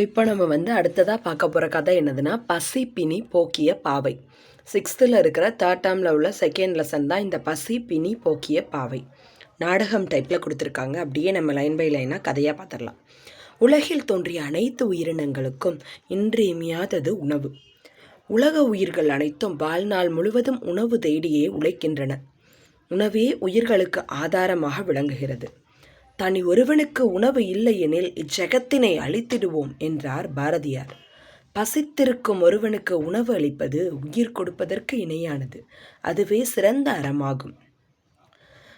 இப்போ நம்ம அடுத்ததாக பார்க்க போகிற கதை என்னதுன்னா, பசி பிணி போக்கிய பாவை. 6th இருக்கிற 3rd டேர்மில் உள்ள 2nd லெசன் தான் இந்த பசி பிணி போக்கிய பாவை. நாடகம் டைப்பில் கொடுத்துருக்காங்க. அப்படியே நம்ம லைன் பை லைனாக கதையாக பார்த்துடலாம். உலகில் தோன்றிய அனைத்து உயிரினங்களுக்கும் இன்றியமையாதது உணவு. உலக உயிர்கள் அனைத்தும் வாழ்நாள் முழுவதும் உணவு தேடியே உழைக்கின்றன. உணவே உயிர்களுக்கு ஆதாரமாக விளங்குகிறது. தனி ஒருவனுக்கு உணவு இல்லையெனில் இச்சகத்தினை அழித்திடுவோம் என்றார் பாரதியார். பசித்திருக்கும் ஒருவனுக்கு உணவு அளிப்பது உயிர் கொடுப்பதற்கு இணையானது. அதுவே சிறந்த அறமாகும்.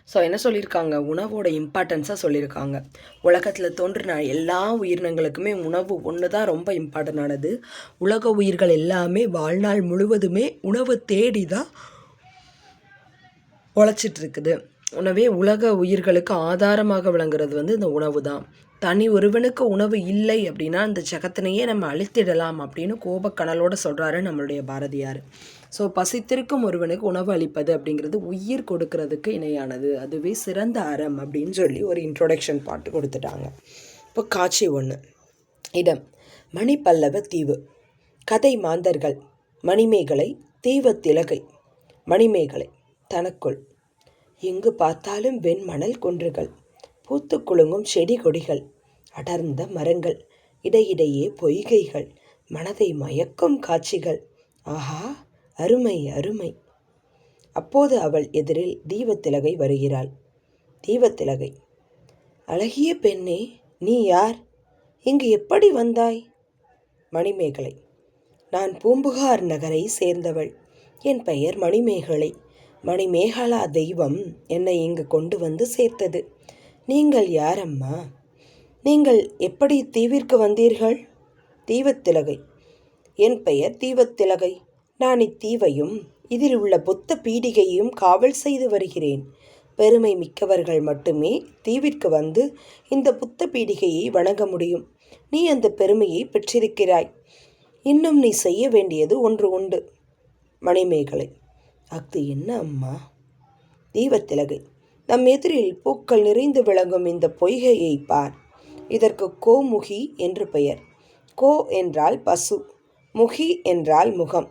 என்ன சொல்லியிருக்காங்க? உணவோட இம்பார்ட்டன்ஸாக சொல்லியிருக்காங்க. உலகத்தில் தோன்றின எல்லா உயிரினங்களுக்குமே உணவு ஒன்று தான் ரொம்ப இம்பார்ட்டண்டானது. உலக உயிர்கள் எல்லாமே வாழ்நாள் முழுவதுமே உணவு தேடி தான் உழைச்சிட்ருக்குது. உணவே உலக உயிர்களுக்கு ஆதாரமாக விளங்குறது இந்த உணவு தான். தனி ஒருவனுக்கு உணவு இல்லை அப்படின்னா அந்த ஜகத்தினையே நம்ம அழித்திடலாம் அப்படின்னு கோபக்கணலோடு சொல்கிறாரு நம்மளுடைய பாரதியார். பசித்திருக்கும் ஒருவனுக்கு உணவு அளிப்பது அப்படிங்கிறது உயிர் கொடுக்கறதுக்கு இணையானது. அதுவே சிறந்த அறம் அப்படின்னு சொல்லி ஒரு இன்ட்ரோடக்ஷன் பாட்டு கொடுத்துட்டாங்க. இப்போ காட்சி 1. இடம் மணிப்பல்லவ தீவு. கதை மாந்தர்கள் மணிமேகலை, தீவத்திலகை. மணிமேகலை தனக்குள், எங்கு பார்த்தாலும் வெண்மணல் குன்றுகள், பூத்து குலுங்கும் செடி கொடிகள், அடர்ந்த மரங்கள், இடையிடையே பொய்கைகள், மனதை மயக்கும் காட்சிகள். ஆஹா, அருமை அருமை. அப்போது அவள் எதிரில் தீவத்திலகை வருகிறாள். தீவத்திலகை: அழகிய பெண்ணே, நீ யார்? இங்கு எப்படி வந்தாய்? மணிமேகலை: நான் பூம்புகார் நகரை சேர்ந்தவள். என் பெயர் மணிமேகலை. மணிமேகலா தெய்வம் என்னை இங்கு கொண்டு வந்து சேர்த்தது. நீங்கள் யாரம்மா? நீங்கள் எப்படி தீவிற்கு வந்தீர்கள்? தீவத்திலகை: என் பெயர் தீவத்திலகை. நான் இத்தீவையும் இதில் உள்ள புத்த பீடிகையையும் காவல் செய்து வருகிறேன். பெருமை மிக்கவர்கள் மட்டுமே தீவிற்கு வந்து இந்த புத்த பீடிகையை வணங்க முடியும். நீ அந்த பெருமையை பெற்றிருக்கிறாய். இன்னும் நீ செய்ய வேண்டியது ஒன்று உண்டு. மணிமேகலை: அஃது என்ன அம்மா? தீவத்திலகை: நம் எதிரில் பூக்கள் நிறைந்து விளங்கும் இந்த பொய்கையை பார். இதற்கு கோமுகி என்று பெயர். கோ என்றால் பசு, முகி என்றால் முகம்.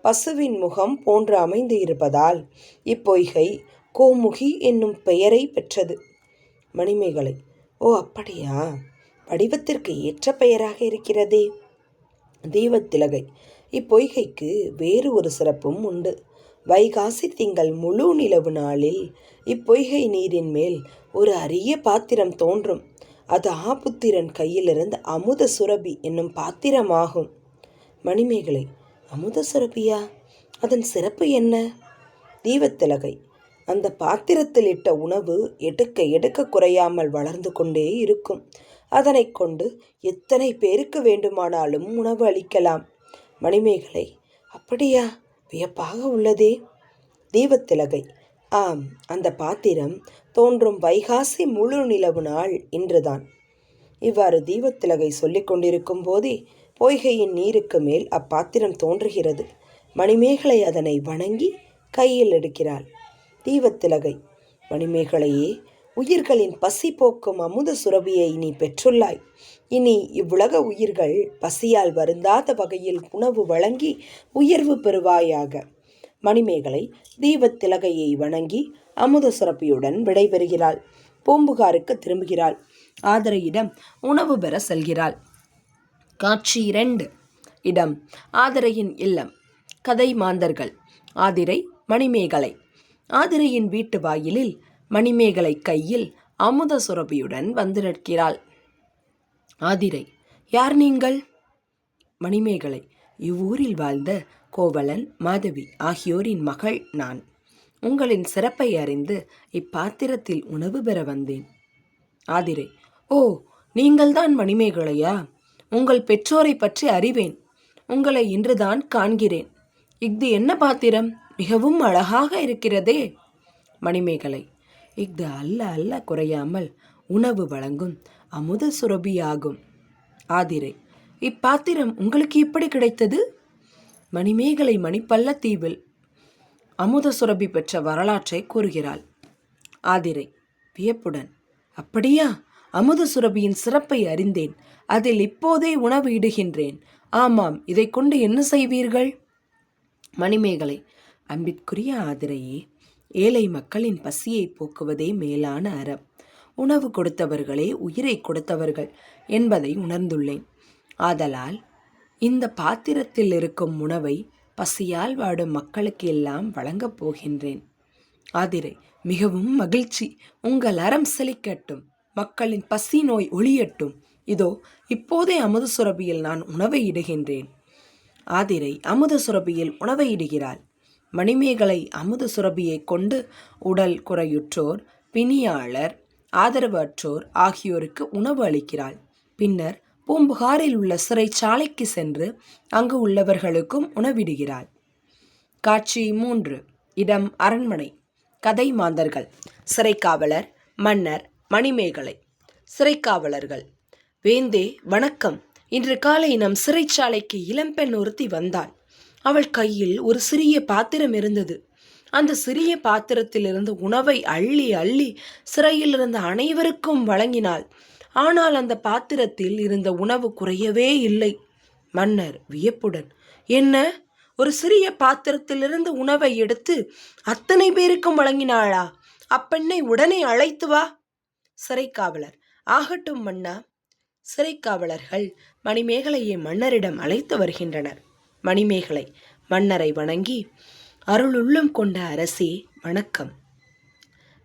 பசுவின் முகம் போன்று அமைந்து இருப்பதால் இப்பொய்கை கோமுகி என்னும் பெயரை பெற்றது. மணிமேகலை: ஓ அப்படியா? வடிவத்திற்கு ஏற்ற பெயராக இருக்கிறதே. தீவத்திலகை: இப்பொய்கைக்கு வேறு ஒரு சிறப்பும் உண்டு. வைகாசி திங்கள் முழு நிலவு நாளில் இப்பொய்கை நீரின் மேல் ஒரு அரிய பாத்திரம் தோன்றும். அது ஆபுத்திரன் கையிலிருந்து அமுத சுரபி என்னும் பாத்திரமாகும். மணிமேகலை: அமுத சுரபியா? அதன் சிறப்பு என்ன? தீவத்திலகை: அந்த பாத்திரத்தில் இட்ட உணவு எடுக்க எடுக்க குறையாமல் வளர்ந்து கொண்டே இருக்கும். அதனை கொண்டு எத்தனை பேருக்கு வேண்டுமானாலும் உணவு அளிக்கலாம். மணிமேகலை: அப்படியா? வியப்பாக உள்ளதே. தீவத்திலகை: ஆம், அந்த பாத்திரம் தோன்றும் வைகாசி முழு நிலவு நாள் இன்றுதான். இவ்வாறு தீவத்திலகை சொல்லிக் கொண்டிருக்கும் போதே பொய்கையின் நீருக்கு மேல் அப்பாத்திரம் தோன்றுகிறது. மணிமேகலை அதனை வணங்கி கையில் எடுக்கிறாள். தீவத்திலகை: மணிமேகலையே, உயிர்களின் பசி போக்கும் அமுத சுரபியை நீ பெற்றுள்ளாய். இனி இவ்வுலக உயிர்கள் பசியால் வருந்தாத வகையில் உணவு வழங்கி உயர்வு பெறுவாயாக. மணிமேகலை தீவத்திலகையை வணங்கி அமுத சுரப்பியுடன் விடைபெறுகிறாள். பூம்புகாருக்கு திரும்புகிறாள். ஆதிரையிடம் உணவு பெற செல்கிறாள். காட்சி 2. இடம் ஆதிரையின் இல்லம். கதை மாந்தர்கள் ஆதிரை, மணிமேகலை. ஆதிரையின் வீட்டு வாயிலில் மணிமேகலை கையில் அமுத சுரபியுடன் வந்து நிற்கிறாள். ஆதிரை: யார் நீங்கள்? மணிமேகலை: இவ்வூரில் வாழ்ந்த கோவலன், மாதவி ஆகியோரின் மகள் நான். உங்களின் சிறப்பை அறிந்து இப்பாத்திரத்தில் உணவு பெற வந்தேன். ஆதிரை: ஓ, நீங்கள்தான் மணிமேகலையா? உங்கள் பெற்றோரை பற்றி அறிவேன். உங்களை இன்றுதான் காண்கிறேன். இஃது என்ன பாத்திரம்? மிகவும் அழகாக இருக்கிறதே. மணிமேகலை: இஃது அல்ல அல்ல குறையாமல் உணவு வழங்கும் அமுத சுரபியாகும். ஆதிரை: இப்பாத்திரம் உங்களுக்கு எப்படி கிடைத்தது? மணிமேகலை மணிப்பல்லத்தீவில் அமுத சுரபி பெற்ற வரலாற்றை கூறுகிறாள். ஆதிரை வியப்புடன்: அப்படியா? அமுத சுரபியின் சிறப்பை அறிந்தேன். அதில் இப்போதே உணவு இடுகின்றேன். ஆமாம், இதை கொண்டு என்ன செய்வீர்கள்? மணிமேகலை: அன்பிற்குரிய ஆதிரையே, ஏழை மக்களின் பசியை போக்குவதே மேலான அறம். உணவு கொடுத்தவர்களே உயிரை கொடுத்தவர்கள் என்பதை உணர்ந்துள்ளேன். ஆதலால் இந்த பாத்திரத்தில் இருக்கும் உணவை பசியால் வாடும் மக்களுக்கு எல்லாம் வழங்கப் போகின்றேன். ஆதிரை: மிகவும் மகிழ்ச்சி. உங்கள் அறம் செழிக்கட்டும். மக்களின் பசி நோய் ஒழியட்டும். இதோ இப்போதே அமுத சுரபியில் நான் உணவை இடுகின்றேன். ஆதிரை அமுத சுரபியில் உணவை இடுகிறாள். மணிமேகலை அமுத சுரபியை கொண்டு உடல் குறையுற்றோர், பிணியாளர், ஆதரவு அற்றோர் ஆகியோருக்கு உணவு அளிக்கிறாள். பின்னர் பூம்புகாரில் உள்ள சிறைச்சாலைக்கு சென்று அங்கு உள்ளவர்களுக்கும் உணவிடுகிறாள். காட்சி 3. இடம் அரண்மனை. கதை மாந்தர்கள்: சிறைக்காவலர், மன்னர், மணிமேகலை. சிறைக்காவலர்கள்: வேந்தே வணக்கம். இன்று காலை நம் சிறைச்சாலைக்கு இளம்பெண் ஒருத்தி வந்தாள். அவள் கையில் ஒரு சிறிய பாத்திரம் இருந்தது. அந்த சிறிய பாத்திரத்திலிருந்து உணவை அள்ளி அள்ளி சிறையில் இருந்த அனைவருக்கும் வழங்கினாள். ஆனால் அந்த பாத்திரத்தில் இருந்த உணவு குறையவே இல்லை. மன்னர் வியப்புடன்: என்ன, ஒரு சிறிய பாத்திரத்திலிருந்து உணவை எடுத்து அத்தனை பேருக்கும் வழங்கினாளா? அப்பெண்ணை உடனே அழைத்து வா. சிறைக்காவலர்: ஆகட்டும் மன்னா. சிறைக்காவலர்கள் மணிமேகலையை மன்னரிடம் அழைத்து வருகின்றனர். மணிமேகலை மன்னரை வணங்கி: அருளுள்ளம் கொண்ட அரசே வணக்கம்.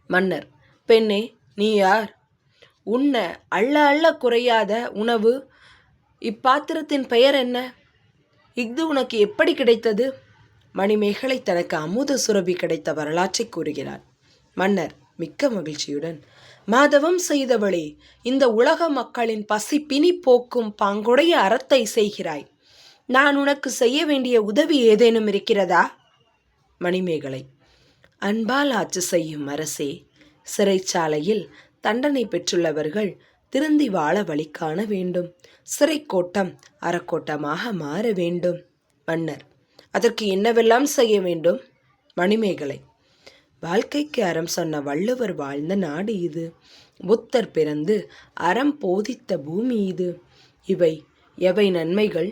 மன்னர்: பெண்ணே, நீ யார்? உண்ண அள்ள அள்ள குறையாத உணவு இப்பாத்திரத்தின் பெயர் என்ன? இது உனக்கு எப்படி கிடைத்தது? மணிமேகலை தனக்கு அமுத சுரபி கிடைத்த வரலாற்றை கூறுகிறார். மன்னர் மிக்க மகிழ்ச்சியுடன்: மாதவம் செய்தவளே, இந்த உலக மக்களின் பசி பிணி போக்கும் பாங்குடைய அறத்தை செய்கிறாய். நான் உனக்கு செய்ய வேண்டிய உதவி ஏதேனும் இருக்கிறதா? மணிமேகலை: அன்பால் ஆட்சி செய்யும் அரசே, சிறைச்சாலையில் தண்டனை பெற்றுள்ளவர்கள் திருந்தி வாழ வழி காண வேண்டும். சிறைக்கோட்டம் அறக்கோட்டமாக மாற வேண்டும். மன்னர்: அதற்கு என்னவெல்லாம் செய்ய வேண்டும்? மணிமேகலை: வாழ்க்கைக்கு அறம் சொன்ன வள்ளுவர் வாழ்ந்த நாடு இது. புத்தர் பிறந்து அறம் போதித்த பூமி இது. எவை நன்மைகள்,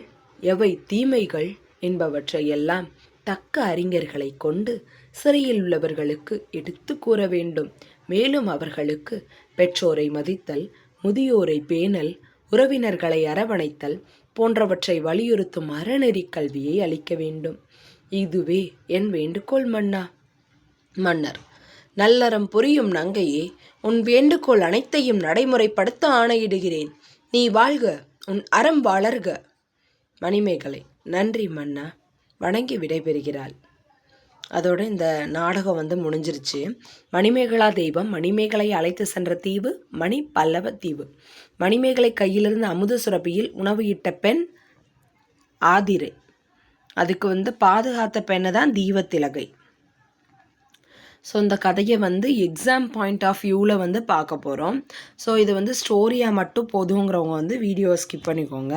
எவை தீமைகள் என்பவற்றையெல்லாம் தக்க அறிஞர்களை கொண்டு சிறையில் உள்ளவர்களுக்கு எடுத்து கூற வேண்டும். மேலும் அவர்களுக்கு பெற்றோரை மதித்தல், முதியோரை பேணல், உறவினர்களை அரவணைத்தல் போன்றவற்றை வலியுறுத்தும் அறநெறி கல்வியை அளிக்க வேண்டும். இதுவே என் வேண்டுகோள் மன்னா. மன்னர்: நல்லறம் புரியும் நங்கையே, உன் வேண்டுகோள் அனைத்தையும் நடைமுறைப்படுத்த ஆணையிடுகிறேன். நீ வாழ்க, உன் அறம் வளர்க. மணிமேகலை: நன்றி மன்னா. வணங்கி விடைபெறுகிறாள். அதோட இந்த நாடகம் முடிஞ்சிருச்சு. மணிமேகலா தெய்வம் மணிமேகலை அழைத்து சென்ற தீவு மணி பல்லவ தீவு. மணிமேகலை கையிலிருந்து அமுத சுரபியில் உணவு இட்ட பெண் ஆதிரை. அதுக்கு பாதுகாத்த பெண்ணை தான் தீவத்திலகை. ஸோ இந்த கதையை எக்ஸாம் பாயிண்ட் ஆஃப் வியூவில் பார்க்க போகிறோம். ஸோ இது ஸ்டோரியாக மட்டும் போதுங்கிறவங்க வீடியோவை ஸ்கிப் பண்ணிக்கோங்க.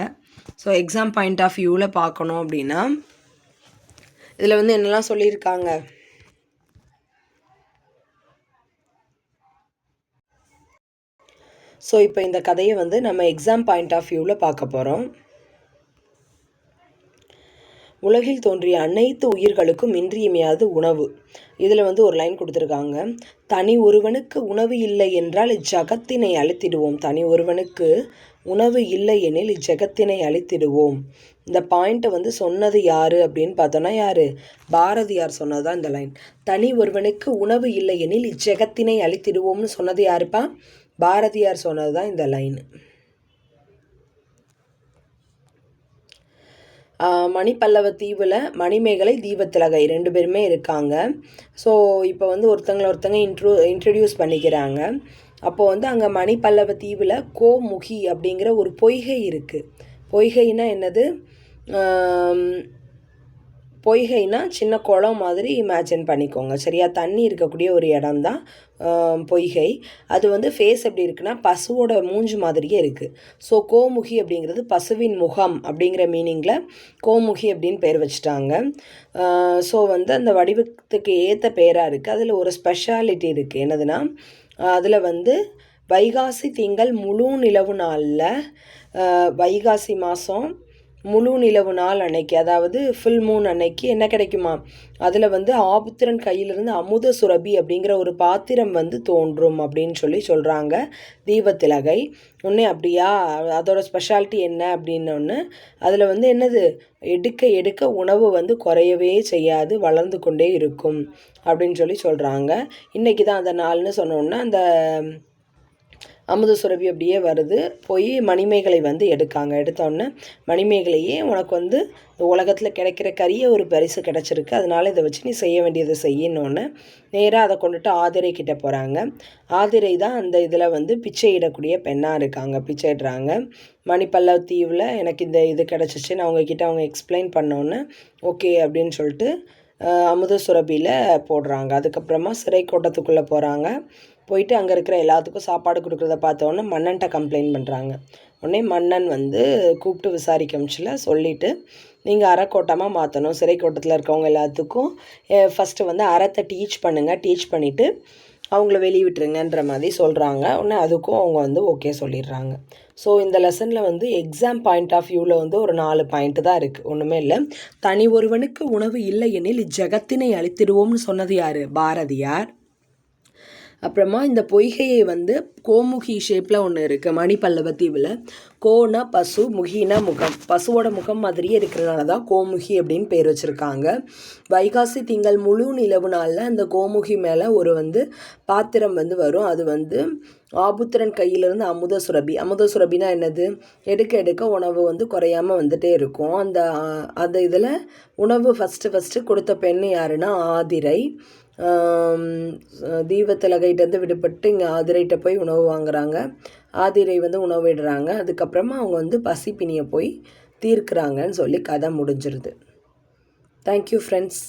ஸோ எக்ஸாம் பாயிண்ட் ஆஃப் வியூவில் பார்க்கணும் அப்படின்னா இதில் என்னெல்லாம் சொல்லியிருக்காங்க. ஸோ இப்போ இந்த கதையை நம்ம எக்ஸாம் பாயிண்ட் ஆஃப் வியூவில் பார்க்க போகிறோம். உலகில் தோன்றிய அனைத்து உயிர்களுக்கும் இன்றியமையாது உணவு. இதில் ஒரு லைன் கொடுத்துருக்காங்க. தனி ஒருவனுக்கு உணவு இல்லை என்றால் இச்சகத்தினை அழித்திடுவோம். தனி ஒருவனுக்கு உணவு இல்லை எனில் இச்சகத்தினை அழித்திடுவோம். இந்த பாயிண்ட்டை சொன்னது யார் அப்படின்னு பார்த்தோன்னா யார்? பாரதியார் சொன்னது தான் இந்த லைன். தனி ஒருவனுக்கு உணவு இல்லை எனில் இச்சகத்தினை அழித்திடுவோம்னு சொன்னது யாருப்பா? பாரதியார் சொன்னது தான் இந்த லைன். மணிப்பல்லவ தீவில் மணிமேகலை, தீவத்திலகை 2 பேருமே இருக்காங்க. ஸோ இப்போ ஒருத்தங்க இன்ட்ரடியூஸ் பண்ணிக்கிறாங்க. அப்போது அங்கே மணிப்பல்லவ தீவில் கோமுகி அப்படிங்கிற ஒரு பொய்கை இருக்குது. பொய்கைனா என்னது? பொய்கைனா சின்ன குளம் மாதிரி இமேஜின் பண்ணிக்கோங்க, சரியா? தண்ணி இருக்கக்கூடிய ஒரு இடம் தான் பொய்கை. அது ஃபேஸ் எப்படி இருக்குன்னா பசுவோட மூஞ்சு மாதிரியே இருக்குது. ஸோ கோமுகி அப்படிங்கிறது பசுவின் முகம் அப்படிங்கிற மீனிங்கில் கோமுகி அப்படின்னு பேர் வச்சுட்டாங்க. ஸோ அந்த வடிவத்துக்கு ஏற்ற பேராக இருக்குது. அதில் ஒரு ஸ்பெஷாலிட்டி இருக்குது. என்னதுன்னா அதில் வைகாசி திங்கள் முழு நிலவு நாளில் வைகாசி மாதம் முழு நிலவு நாள் அன்னைக்கு, அதாவது ஃபுல் மூன் அன்னைக்கு என்ன கிடைக்குமா, அதில் வந்து ஆபுத்திரன் கையிலிருந்து அமுத சுரபி அப்படிங்கிற ஒரு பாத்திரம் வந்து தோன்றும் அப்படின்னு சொல்கிறாங்க தீபத்திலகை. ஒன்று அப்படியா, அதோட ஸ்பெஷாலிட்டி என்ன அப்படின்னொன்று, அதில் வந்து என்னது, எடுக்க எடுக்க உணவு வந்து குறையவே செய்யாது, வளர்ந்து கொண்டே இருக்கும் அப்படின்னு சொல்கிறாங்க. இன்றைக்கி தான் அந்த நாள்னு சொன்னோன்னா அந்த அமுத சுரபி அப்படியே வருது. போய் மணிமேகலை வந்து எடுத்தோன்னே மணிமேகலையே உனக்கு வந்து உலகத்தில் கிடைக்கிற கரிய ஒரு பரிசு கிடச்சிருக்கு, அதனால் இதை வச்சு நீ செய்ய வேண்டியதை செய்யணுன்னு நேராக அதை கொண்டுட்டு ஆதிரை கிட்டே போகிறாங்க. ஆதிரை தான் அந்த இதில் வந்து பிச்சை இடக்கூடிய பெண்ணாக இருக்காங்க, பிச்சை இடுறாங்க. மணிப்பல்லவ தீவில் எனக்கு இந்த இது கிடச்சிச்சுன்னு அவங்கக்கிட்ட அவங்க எக்ஸ்பிளைன் பண்ணோன்னே ஓகே அப்படின்னு சொல்லிட்டு அமுத சுரபியில் போடுறாங்க. அதுக்கப்புறமா சிறை கோட்டத்துக்குள்ளே போகிறாங்க. போயிட்டு அங்கே இருக்கிற எல்லாத்துக்கும் சாப்பாடு கொடுக்குறத பார்த்தோன்னே மன்னன்ட்ட கம்ப்ளைண்ட் பண்ணுறாங்க. உடனே மன்னன் வந்து கூப்பிட்டு விசாரிக்கமிச்சில் சொல்லிவிட்டு, நீங்கள் அறக்கோட்டமாக மாற்றணும், சிறை கோட்டத்தில் இருக்கவங்க எல்லாத்துக்கும் ஃபஸ்ட்டு வந்து அறத்தை டீச் பண்ணிவிட்டு அவங்கள வெளியே விட்டுருங்கன்ற மாதிரி சொல்கிறாங்க. உடனே அதுக்கும் அவங்க வந்து ஓகே சொல்லிடுறாங்க. ஸோ இந்த லெசனில் வந்து எக்ஸாம் பாயிண்ட் ஆஃப் வியூவில் வந்து ஒரு 4 பாயிண்ட்டு தான் இருக்குது, ஒன்றுமே இல்லை. தனி ஒருவனுக்கு உணவு இல்லை எனில் இஜகத்தினை அழித்திடுவோம்னு சொன்னது யார், பாரதியார். அப்புறமா இந்த பொய்கையை வந்து கோமுகி ஷேப்பில் ஒன்று இருக்குது மணிப்பல்லவ தீவில். கோனா பசு, முகினா முகம், பசுவோட முகம் மாதிரியே இருக்கிறதுனால தான் கோமுகி அப்படின்னு பேர் வச்சுருக்காங்க. வைகாசி திங்கள் முழு நிலவு நாளில் அந்த கோமுகி மேலே ஒரு வந்து பாத்திரம் வந்து வரும். அது வந்து ஆபுத்திரன் கையிலிருந்து அமுத சுரபினா என்னது, எடுக்க எடுக்க உணவு வந்து குறையாமல் வந்துகிட்டே இருக்கும். அந்த இதில் உணவு ஃபஸ்ட்டு கொடுத்த பெண் யாருன்னா ஆதிரை. தீபத்திலகைட்டேருந்து விடுபட்டு இங்கே ஆதிரைகிட்ட போய் உணவு வாங்குகிறாங்க. ஆதிரை வந்து உணவு விடுறாங்க. அதுக்கப்புறமா அவங்க வந்து பசிப்பினியை போய் தீர்க்குறாங்கன்னு சொல்லி கதை முடிஞ்சிருது. Thank you friends.